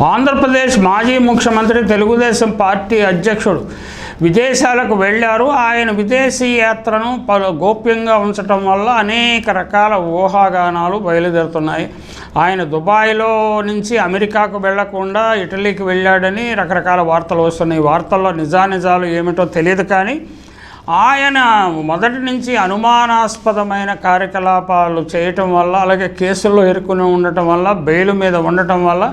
ఆంధ్రప్రదేశ్ మాజీ ముఖ్యమంత్రి తెలుగుదేశం పార్టీ అధ్యక్షుడు విదేశాలకు వెళ్ళారు. ఆయన విదేశీ యాత్రను గోప్యంగా ఉంచడం వల్ల అనేక రకాల ఊహాగానాలు బయలుదేరుతున్నాయి. ఆయన దుబాయ్లో నుంచి అమెరికాకు వెళ్లకుండా ఇటలీకి వెళ్ళాడని రకరకాల వార్తలు వస్తున్నాయి. వార్తల్లో నిజానిజాలు ఏమిటో తెలియదు, కానీ ఆయన మొదటి నుంచి అనుమానాస్పదమైన కార్యకలాపాలు చేయటం వల్ల, అలాగే కేసుల్లో ఇరుక్కుని ఉండటం వల్ల, బెయిల్ మీద ఉండటం వల్ల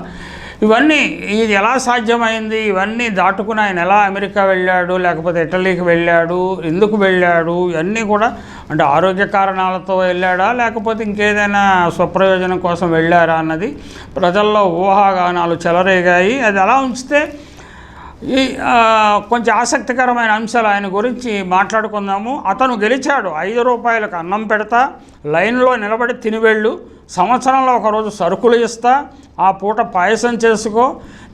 ఇవన్నీ ఇది ఎలా సాధ్యమైంది, ఇవన్నీ దాటుకుని ఆయన ఎలా అమెరికా వెళ్ళాడు, లేకపోతే ఇటలీకి వెళ్ళాడు, ఎందుకు వెళ్ళాడు, ఇవన్నీ కూడా అంటే ఆరోగ్య కారణాలతో వెళ్ళాడా, లేకపోతే ఇంకేదైనా స్వప్రయోజనం కోసం వెళ్ళారా అన్నది ప్రజల్లో ఊహాగానాలు చెలరేగాయి. అది అలా ఉంచితే ఈ కొంచెం ఆసక్తికరమైన అంశాలు ఆయన గురించి మాట్లాడుకుందాము. అతను గెలిచాడు. 5 రూపాయలకు అన్నం పెడతా, లైన్లో నిలబడి తినివెళ్ళు, సంవత్సరంలో ఒకరోజు సరుకులు ఇస్తా, ఆ పూట పాయసం చేసుకో,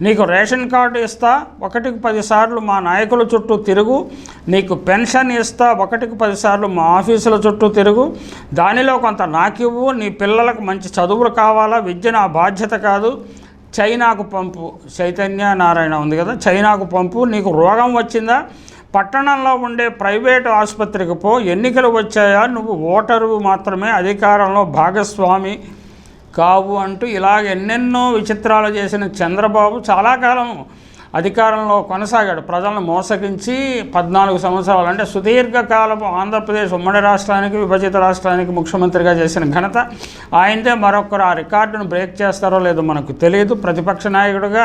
నీకు రేషన్ కార్డు ఇస్తా, 1కి 10 సార్లు మా నాయకుల చుట్టూ తిరుగు, నీకు పెన్షన్ ఇస్తా, 1కి 10 సార్లు మా ఆఫీసుల చుట్టూ తిరుగు, దానిలో కొంత నాకివ్వు, నీ పిల్లలకు మంచి చదువులు కావాలా, విద్య నా బాధ్యత కాదు, చైనాకు పంపు, చైతన్య నారాయణ ఉంది కదా, చైనాకు పంపు, నీకు రోగం వచ్చిందా పట్టణంలో ఉండే ప్రైవేటు ఆసుపత్రికి పో, ఎన్నికలు వచ్చాయా నువ్వు ఓటరు మాత్రమే, అధికారంలో భాగస్వామి కావు అంటూ ఇలాగ ఎన్నెన్నో విచిత్రాలు చేసిన చంద్రబాబు చాలా కాలం అధికారంలో కొనసాగాడు. ప్రజలను మోసగించి 14 సంవత్సరాలు, అంటే సుదీర్ఘకాలపు ఆంధ్రప్రదేశ్ ఉమ్మడి రాష్ట్రానికి, విభజిత రాష్ట్రానికి ముఖ్యమంత్రిగా చేసిన ఘనత ఆయనదే. మరొకరు ఆ రికార్డును బ్రేక్ చేస్తారో లేదో మనకు తెలియదు. ప్రతిపక్ష నాయకుడిగా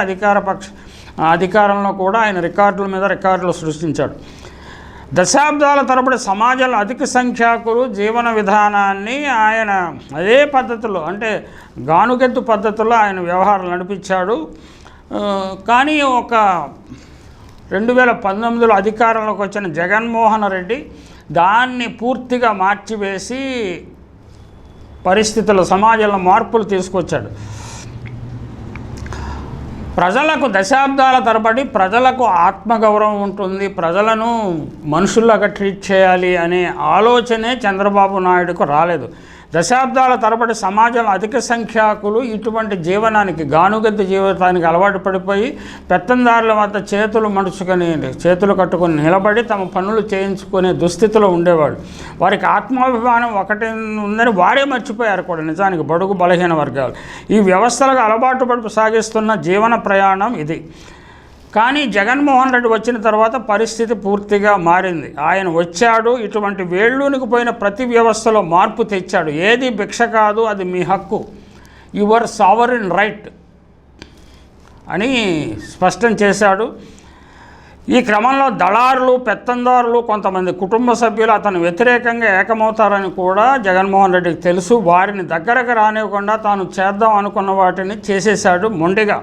అధికారంలో కూడా ఆయన రికార్డుల మీద రికార్డులు సృష్టించాడు. దశాబ్దాల తరబడి సమాజంలో అధిక సంఖ్యాకులు జీవన విధానాన్ని ఆయన అదే పద్ధతిలో, అంటే గానుగెద్దు పద్ధతిలో ఆయన వ్యవహారాలు నడిపించాడు. కానీ ఒక 2019లో అధికారంలోకి వచ్చిన జగన్మోహన్ రెడ్డి దాన్ని పూర్తిగా మార్చివేసి పరిస్థితుల్లో సమాజంలో మార్పులు తీసుకొచ్చాడు. ప్రజలకు దశాబ్దాల తరబడి ప్రజలకు ఆత్మగౌరవం ఉంటుంది, ప్రజలను మనుషుల్లాగా ట్రీట్ చేయాలి అనే ఆలోచనే చంద్రబాబు నాయుడుకు రాలేదు. దశాబ్దాల తరబడి సమాజంలో అధిక సంఖ్యాకులు ఇటువంటి జీవనానికి, గానుగద్ద జీవితానికి అలవాటు పడిపోయి పెత్తందారుల వద్ద చేతులు కట్టుకొని నిలబడి తమ పనులు చేయించుకునే దుస్థితిలో ఉండేవాడు. వారికి ఆత్మాభిమానం ఒకటి ఉందని వారే మర్చిపోయారు కూడా నిజానికి, బడుగు బలహీన వర్గాలు. ఈ వ్యవస్థలకు అలవాటు పడి సాగిస్తున్న జీవన ప్రయాణం ఇది. కానీ జగన్మోహన్ రెడ్డి వచ్చిన తర్వాత పరిస్థితి పూర్తిగా మారింది. ఆయన వచ్చాడు, ఇటువంటి వేళ్ళూనికి పోయిన ప్రతి వ్యవస్థలో మార్పు తెచ్చాడు. ఏది భిక్ష కాదు, అది మీ హక్కు, యువర్ సావరిన్ రైట్ అని స్పష్టం చేశాడు. ఈ క్రమంలో దళారులు, పెత్తందారులు, కొంతమంది కుటుంబ సభ్యులు అతను వ్యతిరేకంగా ఏకమవుతారని కూడా జగన్మోహన్ రెడ్డికి తెలుసు. వారిని దగ్గరకు రానివ్వకుండా తాను చేద్దాం అనుకున్న వాటిని చేసేశాడు మొండిగా.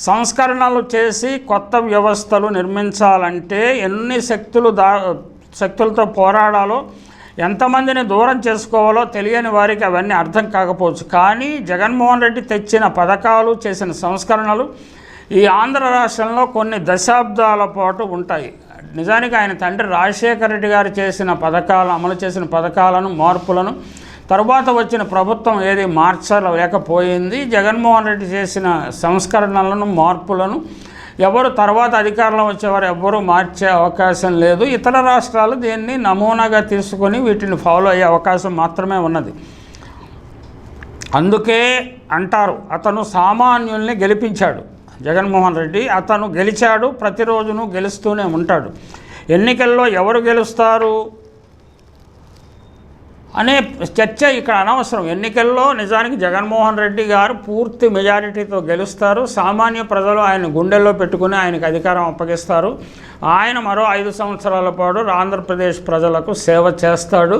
సంస్కరణలు చేసి కొత్త వ్యవస్థలు నిర్మించాలంటే ఎన్ని శక్తులతో పోరాడాలో, ఎంతమందిని దూరం చేసుకోవాలో తెలియని వారికి అవన్నీ అర్థం కాకపోవచ్చు. కానీ జగన్మోహన్ రెడ్డి తెచ్చిన పథకాలు, చేసిన సంస్కరణలు ఈ ఆంధ్ర రాష్ట్రంలో కొన్ని దశాబ్దాల పాటు ఉంటాయి. నిజానికి ఆయన తండ్రి రాజశేఖర రెడ్డి గారు చేసిన పథకాలు, అమలు చేసిన పథకాలను, మార్పులను తరువాత వచ్చిన ప్రభుత్వం ఏది మార్చలేకపోయింది. జగన్మోహన్ రెడ్డి చేసిన సంస్కరణలను, మార్పులను ఎవరు తర్వాత అధికారంలో వచ్చేవారు ఎవ్వరూ మార్చే అవకాశం లేదు. ఇతర రాష్ట్రాలు దీన్ని నమూనాగా తీసుకొని వీటిని ఫాలో అయ్యే అవకాశం మాత్రమే ఉన్నది. అందుకే అంటారు, అతను సామాన్యుల్ని గెలిపించాడు జగన్మోహన్ రెడ్డి. అతను గెలిచాడు, ప్రతిరోజును గెలుస్తూనే ఉంటాడు. ఎన్నికల్లో ఎవరు గెలుస్తారు అనే చర్చ ఇక్కడ అనవసరం. ఎన్నికల్లో నిజానికి జగన్మోహన్ రెడ్డి గారు పూర్తి మెజారిటీతో గెలుస్తారు. సామాన్య ప్రజలు ఆయన గుండెల్లో పెట్టుకుని ఆయనకు అధికారం అప్పగిస్తారు. ఆయన మరో 5 సంవత్సరాల పాటు ఆంధ్రప్రదేశ్ ప్రజలకు సేవ చేస్తాడు.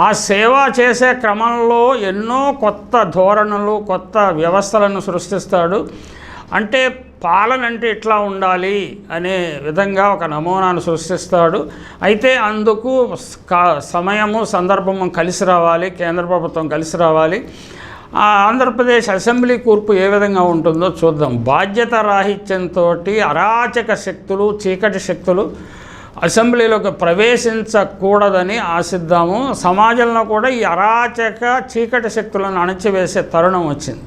ఆ సేవ చేసే క్రమంలో ఎన్నో కొత్త ధోరణులు, కొత్త వ్యవస్థలను సృష్టిస్తాడు. అంటే పాలన అంటే ఇట్లా ఉండాలి అనే విధంగా ఒక నమూనాను సృష్టిస్తాడు. అయితే అందుకు సమయము, సందర్భము కలిసి రావాలి, కేంద్ర ప్రభుత్వం కలిసి రావాలి. ఆంధ్రప్రదేశ్ అసెంబ్లీ కూర్పు ఏ విధంగా ఉంటుందో చూద్దాం. బాధ్యత రాహిత్యంతో అరాచక శక్తులు, చీకటి శక్తులు అసెంబ్లీలోకి ప్రవేశించకూడదని ఆశిద్దాము. సమాజంలో కూడా ఈ అరాచక చీకటి శక్తులను అణచివేసే తరుణం వచ్చింది.